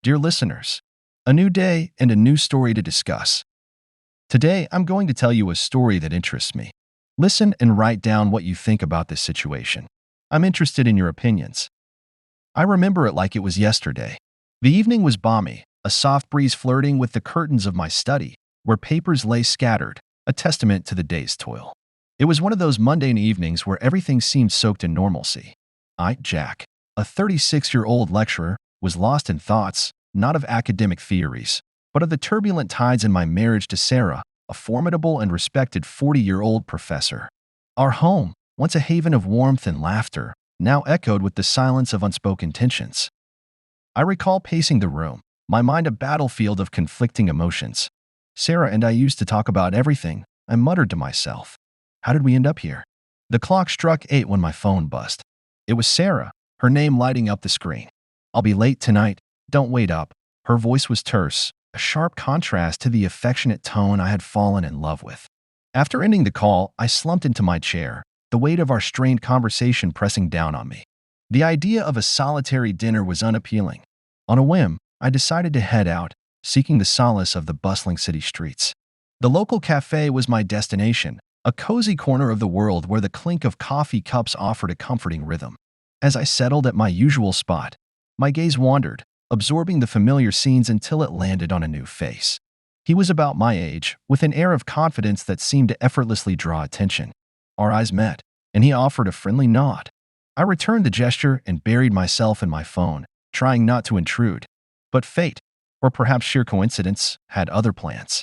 Dear listeners, a new day and a new story to discuss. Today, I'm going to tell you a story that interests me. Listen and write down what you think about this situation. I'm interested in your opinions. I remember it like it was yesterday. The evening was balmy, a soft breeze flirting with the curtains of my study, where papers lay scattered, a testament to the day's toil. It was one of those mundane evenings where everything seemed soaked in normalcy. I, Jack, a 36-year-old lecturer, was lost in thoughts, not of academic theories, but of the turbulent tides in my marriage to Sarah, a formidable and respected 40-year-old professor. Our home, once a haven of warmth and laughter, now echoed with the silence of unspoken tensions. I recall pacing the room, my mind a battlefield of conflicting emotions. Sarah and I used to talk about everything, I muttered to myself. How did we end up here? The clock struck 8 when my phone buzzed. It was Sarah, her name lighting up the screen. I'll be late tonight. Don't wait up. Her voice was terse, a sharp contrast to the affectionate tone I had fallen in love with. After ending the call, I slumped into my chair, the weight of our strained conversation pressing down on me. The idea of a solitary dinner was unappealing. On a whim, I decided to head out, seeking the solace of the bustling city streets. The local cafe was my destination, a cozy corner of the world where the clink of coffee cups offered a comforting rhythm. As I settled at my usual spot, my gaze wandered, absorbing the familiar scenes until it landed on a new face. He was about my age, with an air of confidence that seemed to effortlessly draw attention. Our eyes met, and he offered a friendly nod. I returned the gesture and buried myself in my phone, trying not to intrude. But fate, or perhaps sheer coincidence, had other plans.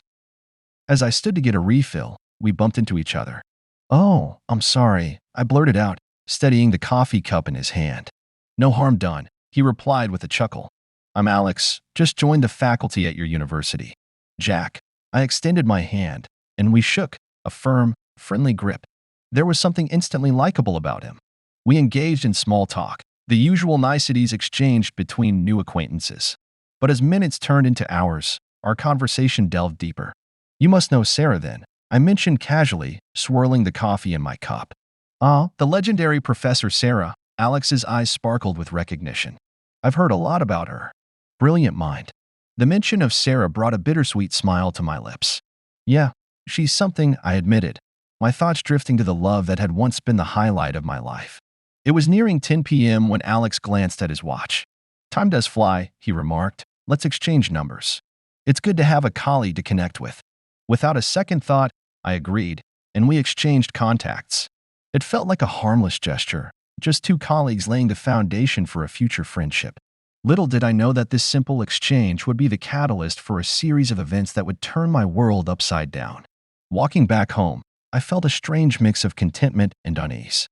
As I stood to get a refill, we bumped into each other. "Oh, I'm sorry," I blurted out, steadying the coffee cup in his hand. "No harm done," he replied with a chuckle. "I'm Alex, just joined the faculty at your university." "Jack." I extended my hand, and we shook, a firm, friendly grip. There was something instantly likable about him. We engaged in small talk, the usual niceties exchanged between new acquaintances. But as minutes turned into hours, our conversation delved deeper. "You must know Sarah then," I mentioned casually, swirling the coffee in my cup. "Ah, the legendary Professor Sarah." Alex's eyes sparkled with recognition. "I've heard a lot about her. Brilliant mind." The mention of Sarah brought a bittersweet smile to my lips. "Yeah, she's something," I admitted, my thoughts drifting to the love that had once been the highlight of my life. It was nearing 10 p.m. when Alex glanced at his watch. "Time does fly," he remarked. "Let's exchange numbers. It's good to have a colleague to connect with." Without a second thought, I agreed, and we exchanged contacts. It felt like a harmless gesture, just two colleagues laying the foundation for a future friendship. Little did I know that this simple exchange would be the catalyst for a series of events that would turn my world upside down. Walking back home, I felt a strange mix of contentment and unease.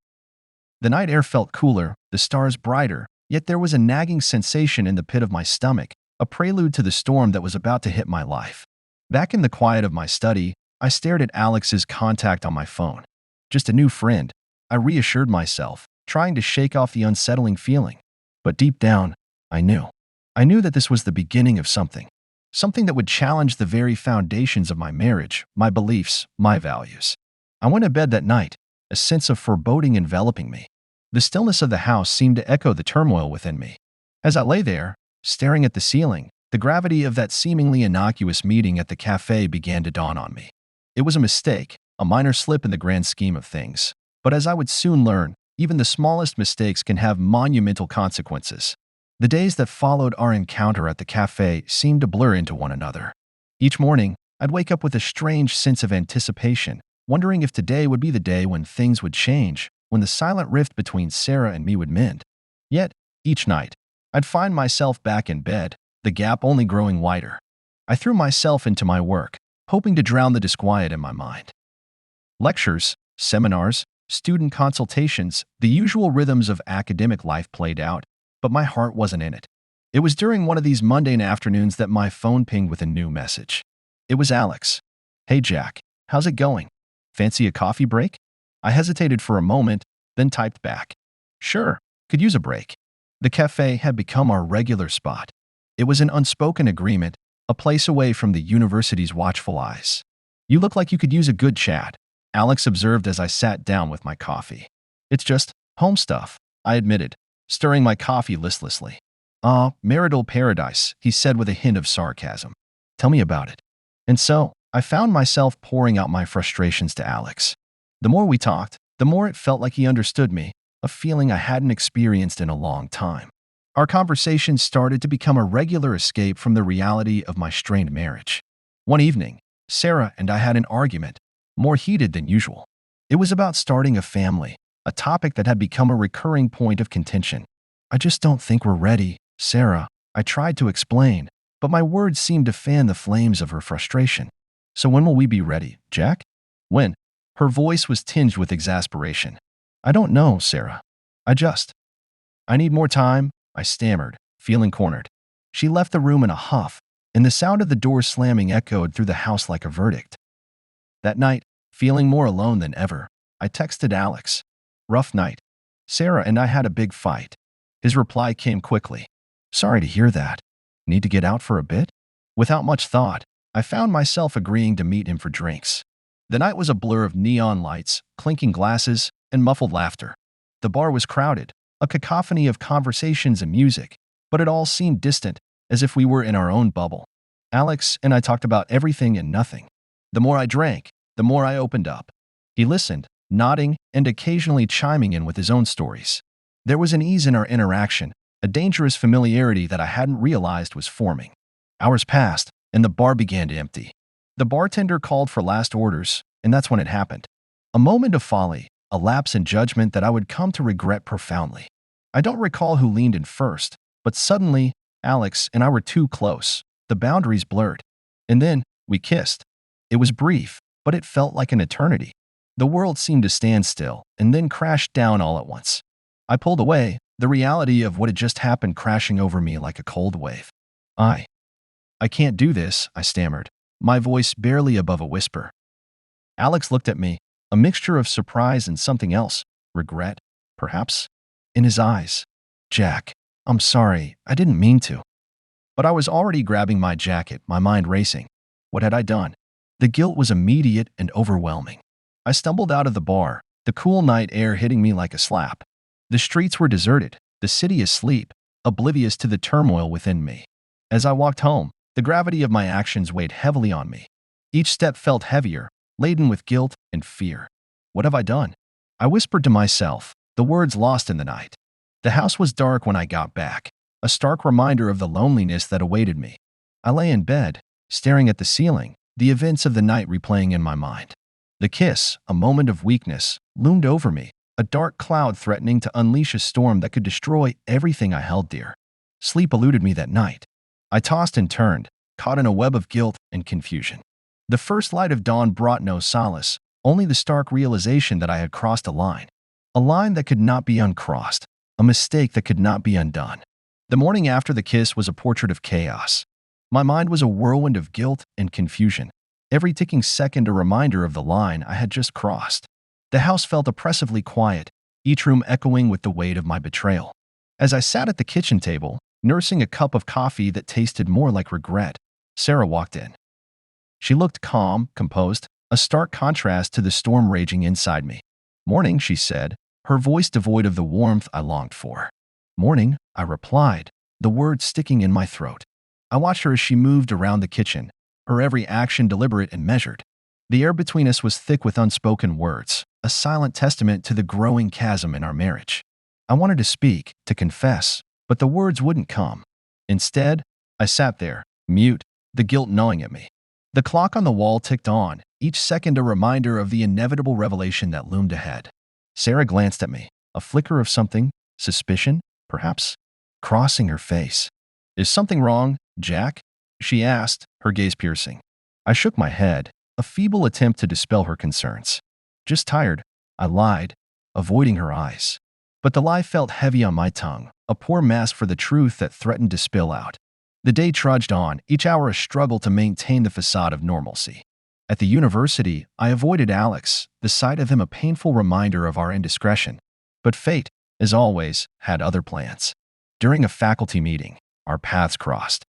The night air felt cooler, the stars brighter, yet there was a nagging sensation in the pit of my stomach, a prelude to the storm that was about to hit my life. Back in the quiet of my study, I stared at Alex's contact on my phone. Just a new friend, I reassured myself, trying to shake off the unsettling feeling. But deep down, I knew. I knew that this was the beginning of something. Something that would challenge the very foundations of my marriage, my beliefs, my values. I went to bed that night, a sense of foreboding enveloping me. The stillness of the house seemed to echo the turmoil within me. As I lay there, staring at the ceiling, the gravity of that seemingly innocuous meeting at the cafe began to dawn on me. It was a mistake, a minor slip in the grand scheme of things. But as I would soon learn, even the smallest mistakes can have monumental consequences. The days that followed our encounter at the cafe seemed to blur into one another. Each morning, I'd wake up with a strange sense of anticipation, wondering if today would be the day when things would change, when the silent rift between Sarah and me would mend. Yet, each night, I'd find myself back in bed, the gap only growing wider. I threw myself into my work, hoping to drown the disquiet in my mind. Lectures, seminars, student consultations, the usual rhythms of academic life played out, but my heart wasn't in it. It was during one of these mundane afternoons that my phone pinged with a new message. It was Alex. "Hey Jack, how's it going? Fancy a coffee break?" I hesitated for a moment, then typed back, "Sure, could use a break." The cafe had become our regular spot. It was an unspoken agreement, a place away from the university's watchful eyes. "You look like you could use a good chat," Alex observed as I sat down with my coffee. "It's just home stuff," I admitted, stirring my coffee listlessly. Marital paradise, he said with a hint of sarcasm. Tell me about it. And so, I found myself pouring out my frustrations to Alex. The more we talked, the more it felt like he understood me, a feeling I hadn't experienced in a long time. Our conversation started to become a regular escape from the reality of my strained marriage. One evening, Sarah and I had an argument, more heated than usual. It was about starting a family, a topic that had become a recurring point of contention. I just don't think we're ready, Sarah, I tried to explain, but my words seemed to fan the flames of her frustration. So when will we be ready, Jack? When? Her voice was tinged with exasperation. I don't know, Sarah. I need more time, I stammered, feeling cornered. She left the room in a huff, and the sound of the door slamming echoed through the house like a verdict. That night, feeling more alone than ever, I texted Alex. Rough night. Sarah and I had a big fight. His reply came quickly. Sorry to hear that. Need to get out for a bit? Without much thought, I found myself agreeing to meet him for drinks. The night was a blur of neon lights, clinking glasses, and muffled laughter. The bar was crowded, a cacophony of conversations and music, but it all seemed distant, as if we were in our own bubble. Alex and I talked about everything and nothing. The more I drank, the more I opened up. He listened, nodding and occasionally chiming in with his own stories. There was an ease in our interaction, a dangerous familiarity that I hadn't realized was forming. Hours passed, and the bar began to empty. The bartender called for last orders, and that's when it happened. A moment of folly, a lapse in judgment that I would come to regret profoundly. I don't recall who leaned in first, but suddenly, Alex and I were too close. The boundaries blurred. And then, we kissed. It was brief, but it felt like an eternity. The world seemed to stand still, and then crashed down all at once. I pulled away, the reality of what had just happened crashing over me like a cold wave. I can't do this, I stammered, my voice barely above a whisper. Alex looked at me, a mixture of surprise and something else, regret, perhaps, in his eyes. Jack, I'm sorry, I didn't mean to. But I was already grabbing my jacket, my mind racing. What had I done? The guilt was immediate and overwhelming. I stumbled out of the bar, the cool night air hitting me like a slap. The streets were deserted, the city asleep, oblivious to the turmoil within me. As I walked home, the gravity of my actions weighed heavily on me. Each step felt heavier, laden with guilt and fear. What have I done? I whispered to myself, the words lost in the night. The house was dark when I got back, a stark reminder of the loneliness that awaited me. I lay in bed, staring at the ceiling, the events of the night replaying in my mind. The kiss, a moment of weakness, loomed over me, a dark cloud threatening to unleash a storm that could destroy everything I held dear. Sleep eluded me that night. I tossed and turned, caught in a web of guilt and confusion. The first light of dawn brought no solace, only the stark realization that I had crossed a line that could not be uncrossed, a mistake that could not be undone. The morning after the kiss was a portrait of chaos. My mind was a whirlwind of guilt and confusion, every ticking second a reminder of the line I had just crossed. The house felt oppressively quiet, each room echoing with the weight of my betrayal. As I sat at the kitchen table, nursing a cup of coffee that tasted more like regret, Sarah walked in. She looked calm, composed, a stark contrast to the storm raging inside me. Morning, she said, her voice devoid of the warmth I longed for. Morning, I replied, the words sticking in my throat. I watched her as she moved around the kitchen, her every action deliberate and measured. The air between us was thick with unspoken words, a silent testament to the growing chasm in our marriage. I wanted to speak, to confess, but the words wouldn't come. Instead, I sat there, mute, the guilt gnawing at me. The clock on the wall ticked on, each second a reminder of the inevitable revelation that loomed ahead. Sarah glanced at me, a flicker of something, suspicion, perhaps, crossing her face. Is something wrong, Jack? She asked, her gaze piercing. I shook my head, a feeble attempt to dispel her concerns. Just tired, I lied, avoiding her eyes. But the lie felt heavy on my tongue, a poor mask for the truth that threatened to spill out. The day trudged on, each hour a struggle to maintain the facade of normalcy. At the university, I avoided Alex, the sight of him a painful reminder of our indiscretion. But fate, as always, had other plans. During a faculty meeting, our paths crossed.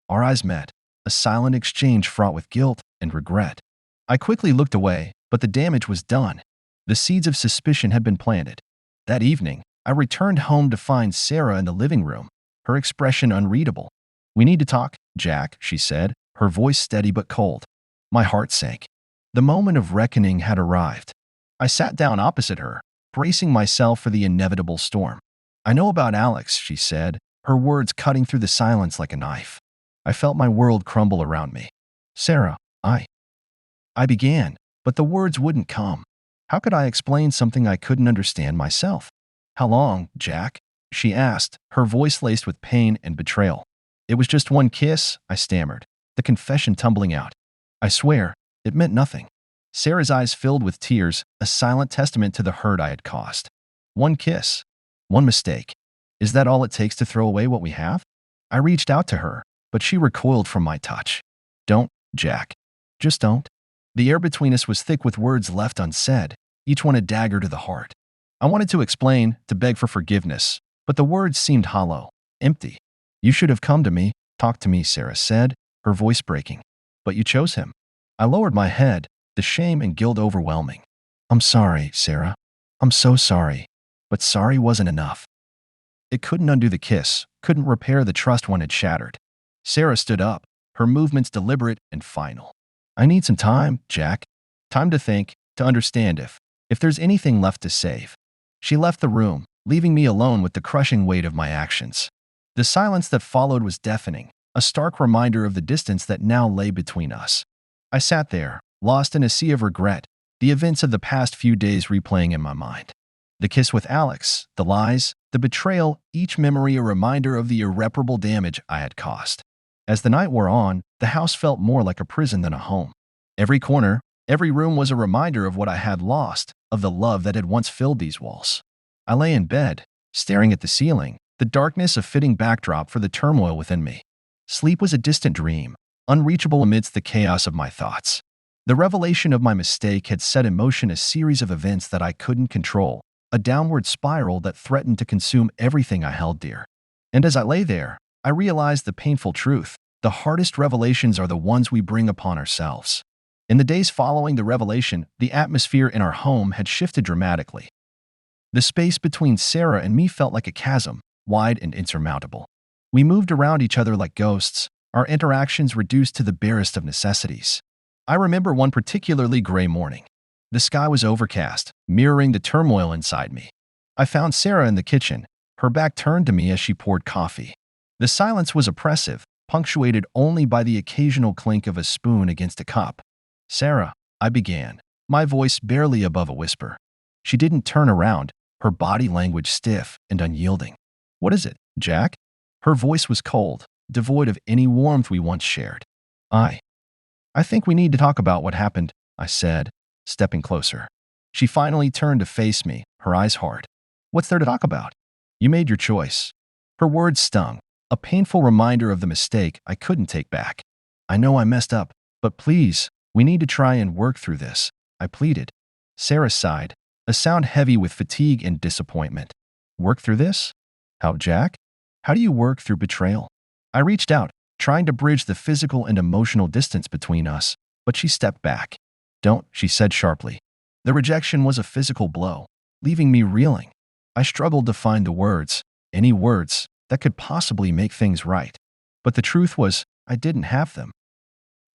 Our eyes met, a silent exchange fraught with guilt and regret. I quickly looked away, but the damage was done. The seeds of suspicion had been planted. That evening, I returned home to find Sarah in the living room, her expression unreadable. "We need to talk, Jack," she said, her voice steady but cold. My heart sank. The moment of reckoning had arrived. I sat down opposite her, bracing myself for the inevitable storm. "I know about Alex," she said, her words cutting through the silence like a knife. I felt my world crumble around me. "Sarah, I began, but the words wouldn't come. How could I explain something I couldn't understand myself? "How long, Jack?" she asked, her voice laced with pain and betrayal. "It was just one kiss," I stammered, the confession tumbling out. "I swear, it meant nothing." Sarah's eyes filled with tears, a silent testament to the hurt I had caused. "One kiss. One mistake. Is that all it takes to throw away what we have?" I reached out to her, but she recoiled from my touch. "Don't, Jack. Just don't." The air between us was thick with words left unsaid, each one a dagger to the heart. I wanted to explain, to beg for forgiveness, but the words seemed hollow, empty. "You should have come to me, talked to me," Sarah said, her voice breaking. "But you chose him." I lowered my head, the shame and guilt overwhelming. "I'm sorry, Sarah. I'm so sorry." But sorry wasn't enough. It couldn't undo the kiss, couldn't repair the trust one had shattered. Sarah stood up, her movements deliberate and final. "I need some time, Jack. Time to think, to understand if there's anything left to save." She left the room, leaving me alone with the crushing weight of my actions. The silence that followed was deafening, a stark reminder of the distance that now lay between us. I sat there, lost in a sea of regret, the events of the past few days replaying in my mind. The kiss with Alex, the lies, the betrayal, each memory a reminder of the irreparable damage I had caused. As the night wore on, the house felt more like a prison than a home. Every corner, every room was a reminder of what I had lost, of the love that had once filled these walls. I lay in bed, staring at the ceiling, the darkness a fitting backdrop for the turmoil within me. Sleep was a distant dream, unreachable amidst the chaos of my thoughts. The revelation of my mistake had set in motion a series of events that I couldn't control, a downward spiral that threatened to consume everything I held dear. And as I lay there, I realized the painful truth. The hardest revelations are the ones we bring upon ourselves. In the days following the revelation, the atmosphere in our home had shifted dramatically. The space between Sarah and me felt like a chasm, wide and insurmountable. We moved around each other like ghosts, our interactions reduced to the barest of necessities. I remember one particularly gray morning. The sky was overcast, mirroring the turmoil inside me. I found Sarah in the kitchen, her back turned to me as she poured coffee. The silence was oppressive, punctuated only by the occasional clink of a spoon against a cup. "Sarah," I began, my voice barely above a whisper. She didn't turn around, her body language stiff and unyielding. "What is it, Jack?" Her voice was cold, devoid of any warmth we once shared. I think we need to talk about what happened," I said, stepping closer. She finally turned to face me, her eyes hard. "What's there to talk about? You made your choice." Her words stung, a painful reminder of the mistake I couldn't take back. "I know I messed up, but please, we need to try and work through this," I pleaded. Sarah sighed, a sound heavy with fatigue and disappointment. "Work through this? How, Jack? How do you work through betrayal?" I reached out, trying to bridge the physical and emotional distance between us, but she stepped back. "Don't," she said sharply. The rejection was a physical blow, leaving me reeling. I struggled to find the words, any words, that could possibly make things right. But the truth was, I didn't have them.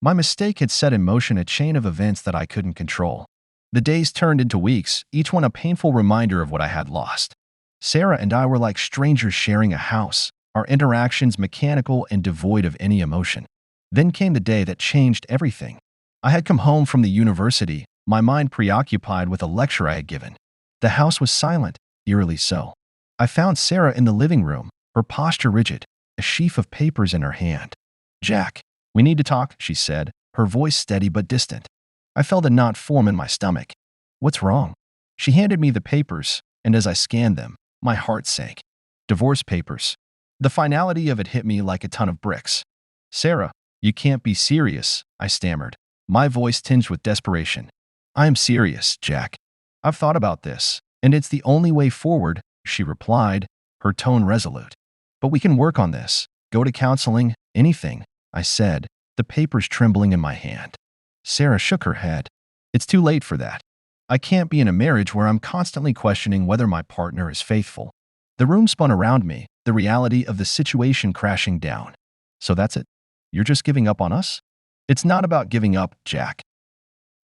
My mistake had set in motion a chain of events that I couldn't control. The days turned into weeks, each one a painful reminder of what I had lost. Sarah and I were like strangers sharing a house, our interactions mechanical and devoid of any emotion. Then came the day that changed everything. I had come home from the university, my mind preoccupied with a lecture I had given. The house was silent, eerily so. I found Sarah in the living room, her posture rigid, a sheaf of papers in her hand. "Jack, we need to talk," she said, her voice steady but distant. I felt a knot form in my stomach. "What's wrong?" She handed me the papers, and as I scanned them, my heart sank. Divorce papers. The finality of it hit me like a ton of bricks. "Sarah, you can't be serious," I stammered, my voice tinged with desperation. "I am serious, Jack. I've thought about this, and it's the only way forward," she replied, her tone resolute. "But we can work on this. Go to counseling, anything," I said, the papers trembling in my hand. Sarah shook her head. "It's too late for that. I can't be in a marriage where I'm constantly questioning whether my partner is faithful." The room spun around me, the reality of the situation crashing down. So that's it? You're just giving up on us? It's not about giving up, Jack.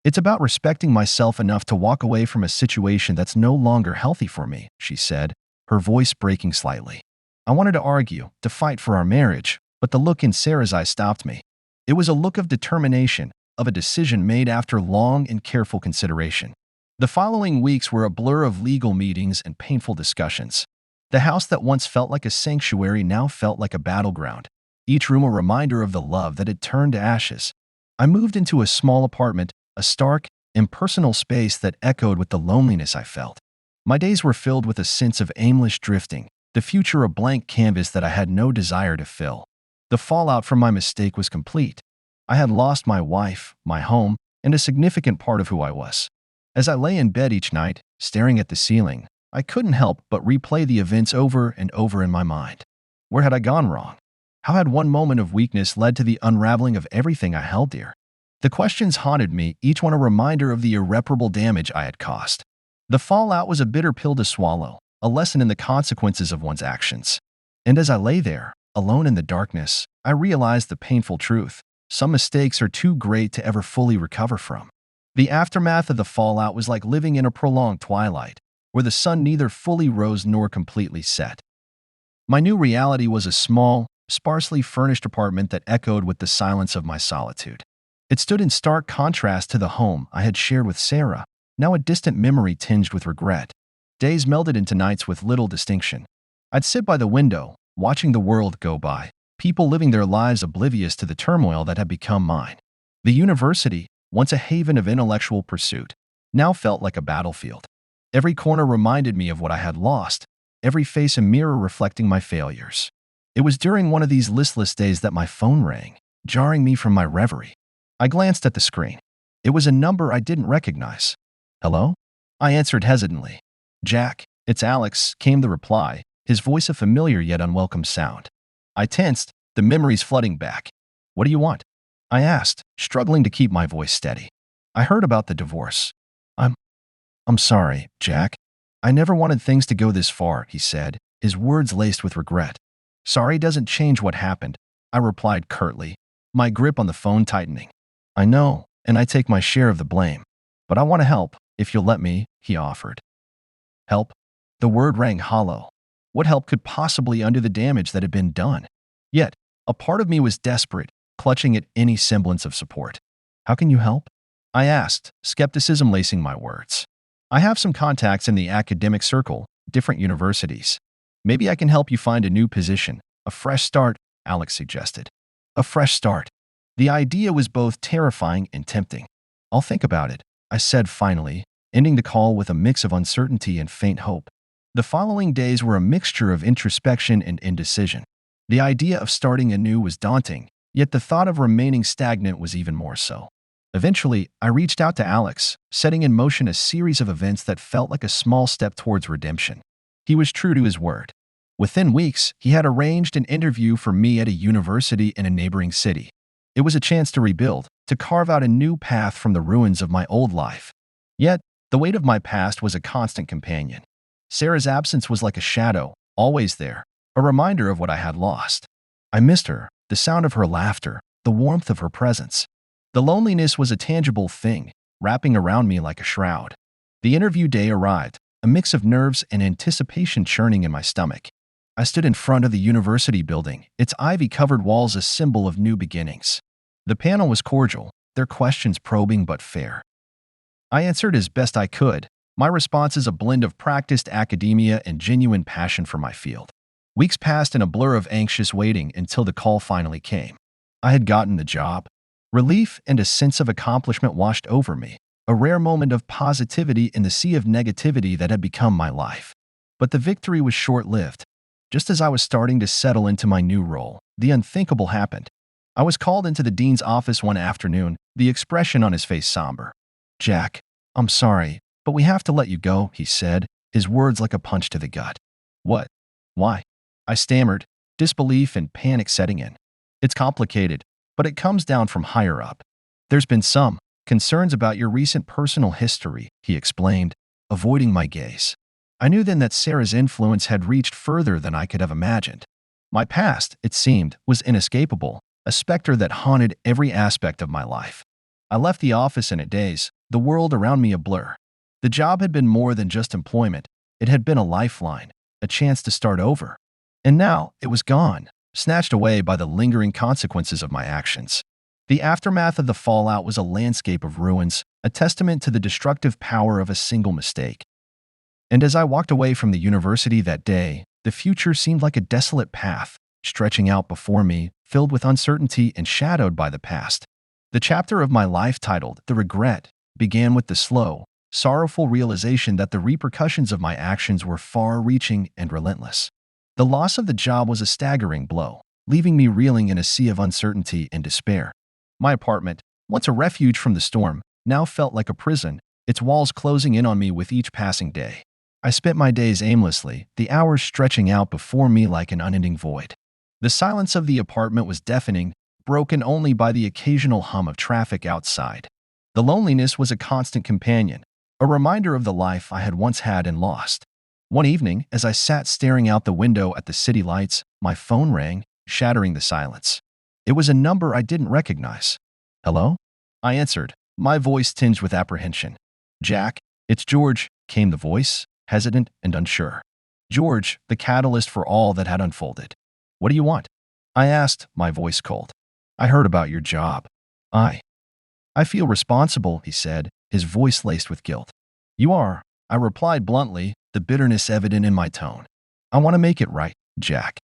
It's about respecting myself enough to walk away from a situation that's no longer healthy for me, she said, her voice breaking slightly. I wanted to argue, to fight for our marriage, but the look in Sarah's eyes stopped me. It was a look of determination, of a decision made after long and careful consideration. The following weeks were a blur of legal meetings and painful discussions. The house that once felt like a sanctuary now felt like a battleground, each room a reminder of the love that had turned to ashes. I moved into a small apartment, a stark, impersonal space that echoed with the loneliness I felt. My days were filled with a sense of aimless drifting, the future a blank canvas that I had no desire to fill. The fallout from my mistake was complete. I had lost my wife, my home, and a significant part of who I was. As I lay in bed each night, staring at the ceiling, I couldn't help but replay the events over and over in my mind. Where had I gone wrong? How had one moment of weakness led to the unraveling of everything I held dear? The questions haunted me, each one a reminder of the irreparable damage I had caused. The fallout was a bitter pill to swallow, a lesson in the consequences of one's actions. And as I lay there, alone in the darkness, I realized the painful truth. Some mistakes are too great to ever fully recover from. The aftermath of the fallout was like living in a prolonged twilight, where the sun neither fully rose nor completely set. My new reality was a small, sparsely furnished apartment that echoed with the silence of my solitude. It stood in stark contrast to the home I had shared with Sarah, now a distant memory tinged with regret. Days melded into nights with little distinction. I'd sit by the window, watching the world go by, people living their lives oblivious to the turmoil that had become mine. The university, once a haven of intellectual pursuit, now felt like a battlefield. Every corner reminded me of what I had lost, every face a mirror reflecting my failures. It was during one of these listless days that my phone rang, jarring me from my reverie. I glanced at the screen. It was a number I didn't recognize. Hello? I answered hesitantly. Jack, it's Alex, came the reply, his voice a familiar yet unwelcome sound. I tensed, the memories flooding back. What do you want? I asked, struggling to keep my voice steady. I heard about the divorce. I'm sorry, Jack. I never wanted things to go this far, he said, his words laced with regret. Sorry doesn't change what happened, I replied curtly, my grip on the phone tightening. I know, and I take my share of the blame. But I want to help, if you'll let me, he offered. Help? The word rang hollow. What help could possibly undo the damage that had been done? Yet, a part of me was desperate, clutching at any semblance of support. How can you help? I asked, skepticism lacing my words. I have some contacts in the academic circle, different universities. Maybe I can help you find a new position, a fresh start, Alex suggested. A fresh start. The idea was both terrifying and tempting. I'll think about it, I said finally, ending the call with a mix of uncertainty and faint hope. The following days were a mixture of introspection and indecision. The idea of starting anew was daunting, yet the thought of remaining stagnant was even more so. Eventually, I reached out to Alex, setting in motion a series of events that felt like a small step towards redemption. He was true to his word. Within weeks, he had arranged an interview for me at a university in a neighboring city. It was a chance to rebuild, to carve out a new path from the ruins of my old life. Yet, the weight of my past was a constant companion. Sarah's absence was like a shadow, always there, a reminder of what I had lost. I missed her, the sound of her laughter, the warmth of her presence. The loneliness was a tangible thing, wrapping around me like a shroud. The interview day arrived, a mix of nerves and anticipation churning in my stomach. I stood in front of the university building, its ivy-covered walls a symbol of new beginnings. The panel was cordial, their questions probing but fair. I answered as best I could, my responses a blend of practiced academia and genuine passion for my field. Weeks passed in a blur of anxious waiting until the call finally came. I had gotten the job. Relief and a sense of accomplishment washed over me, a rare moment of positivity in the sea of negativity that had become my life. But the victory was short-lived. Just as I was starting to settle into my new role, the unthinkable happened. I was called into the dean's office one afternoon, the expression on his face somber. Jack, I'm sorry, but we have to let you go, he said, his words like a punch to the gut. What? Why? I stammered, disbelief and panic setting in. It's complicated, but it comes down from higher up. There's been some concerns about your recent personal history, he explained, avoiding my gaze. I knew then that Sarah's influence had reached further than I could have imagined. My past, it seemed, was inescapable, a specter that haunted every aspect of my life. I left the office in a daze, the world around me a blur. The job had been more than just employment. It had been a lifeline, a chance to start over. And now it was gone, snatched away by the lingering consequences of my actions. The aftermath of the fallout was a landscape of ruins, a testament to the destructive power of a single mistake. And as I walked away from the university that day, the future seemed like a desolate path, stretching out before me, filled with uncertainty and shadowed by the past. The chapter of my life titled The Regret began with the slow, sorrowful realization that the repercussions of my actions were far-reaching and relentless. The loss of the job was a staggering blow, leaving me reeling in a sea of uncertainty and despair. My apartment, once a refuge from the storm, now felt like a prison, its walls closing in on me with each passing day. I spent my days aimlessly, the hours stretching out before me like an unending void. The silence of the apartment was deafening, broken only by the occasional hum of traffic outside. The loneliness was a constant companion, a reminder of the life I had once had and lost. One evening, as I sat staring out the window at the city lights, my phone rang, shattering the silence. It was a number I didn't recognize. "Hello?" I answered, my voice tinged with apprehension. "Jack, it's George," came the voice, hesitant and unsure. George, the catalyst for all that had unfolded. "What do you want?" I asked, my voice cold. "I heard about your job. I feel responsible," he said, his voice laced with guilt. "You are," I replied bluntly, the bitterness evident in my tone. "I want to make it right, Jack."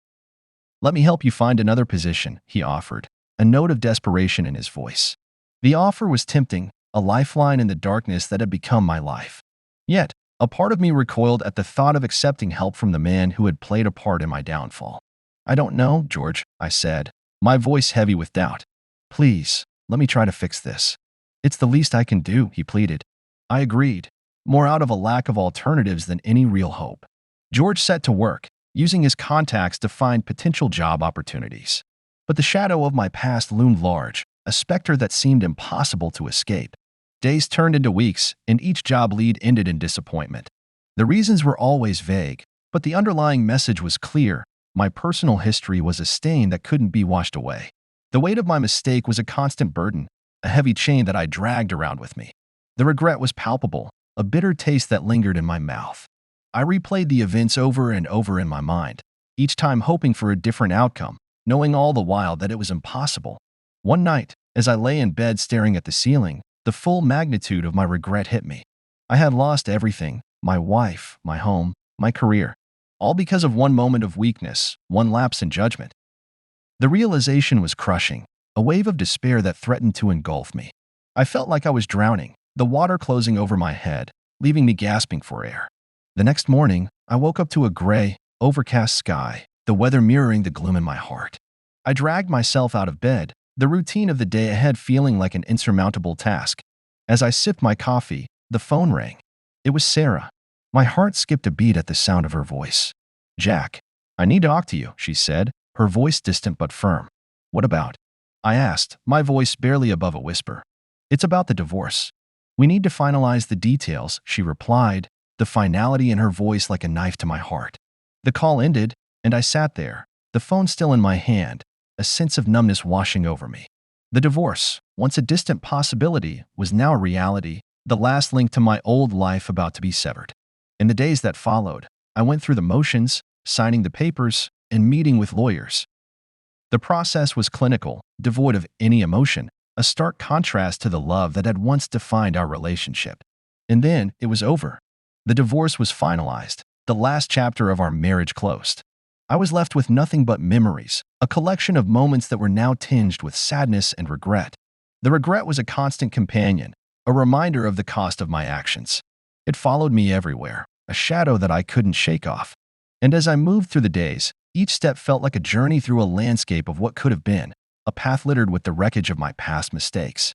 "Let me help you find another position," he offered, a note of desperation in his voice. The offer was tempting, a lifeline in the darkness that had become my life. Yet, a part of me recoiled at the thought of accepting help from the man who had played a part in my downfall. "I don't know, George," I said, my voice heavy with doubt. "Please, let me try to fix this." "It's the least I can do," he pleaded. I agreed, more out of a lack of alternatives than any real hope. George set to work, using his contacts to find potential job opportunities. But the shadow of my past loomed large, a specter that seemed impossible to escape. Days turned into weeks, and each job lead ended in disappointment. The reasons were always vague, but the underlying message was clear. My personal history was a stain that couldn't be washed away. The weight of my mistake was a constant burden, a heavy chain that I dragged around with me. The regret was palpable, a bitter taste that lingered in my mouth. I replayed the events over and over in my mind, each time hoping for a different outcome, knowing all the while that it was impossible. One night, as I lay in bed staring at the ceiling, the full magnitude of my regret hit me. I had lost everything, my wife, my home, my career, all because of one moment of weakness, one lapse in judgment. The realization was crushing, a wave of despair that threatened to engulf me. I felt like I was drowning, the water closing over my head, leaving me gasping for air. The next morning, I woke up to a gray, overcast sky, the weather mirroring the gloom in my heart. I dragged myself out of bed, the routine of the day ahead feeling like an insurmountable task. As I sipped my coffee, the phone rang. It was Sarah. My heart skipped a beat at the sound of her voice. "Jack, I need to talk to you," she said, her voice distant but firm. "What about?" I asked, my voice barely above a whisper. "It's about the divorce. We need to finalize the details," she replied, the finality in her voice like a knife to my heart. The call ended, and I sat there, the phone still in my hand, a sense of numbness washing over me. The divorce, once a distant possibility, was now a reality, the last link to my old life about to be severed. In the days that followed, I went through the motions, signing the papers, and meeting with lawyers. The process was clinical, devoid of any emotion, a stark contrast to the love that had once defined our relationship. And then it was over. The divorce was finalized, the last chapter of our marriage closed. I was left with nothing but memories, a collection of moments that were now tinged with sadness and regret. The regret was a constant companion, a reminder of the cost of my actions. It followed me everywhere, a shadow that I couldn't shake off. And as I moved through the days, each step felt like a journey through a landscape of what could have been, a path littered with the wreckage of my past mistakes.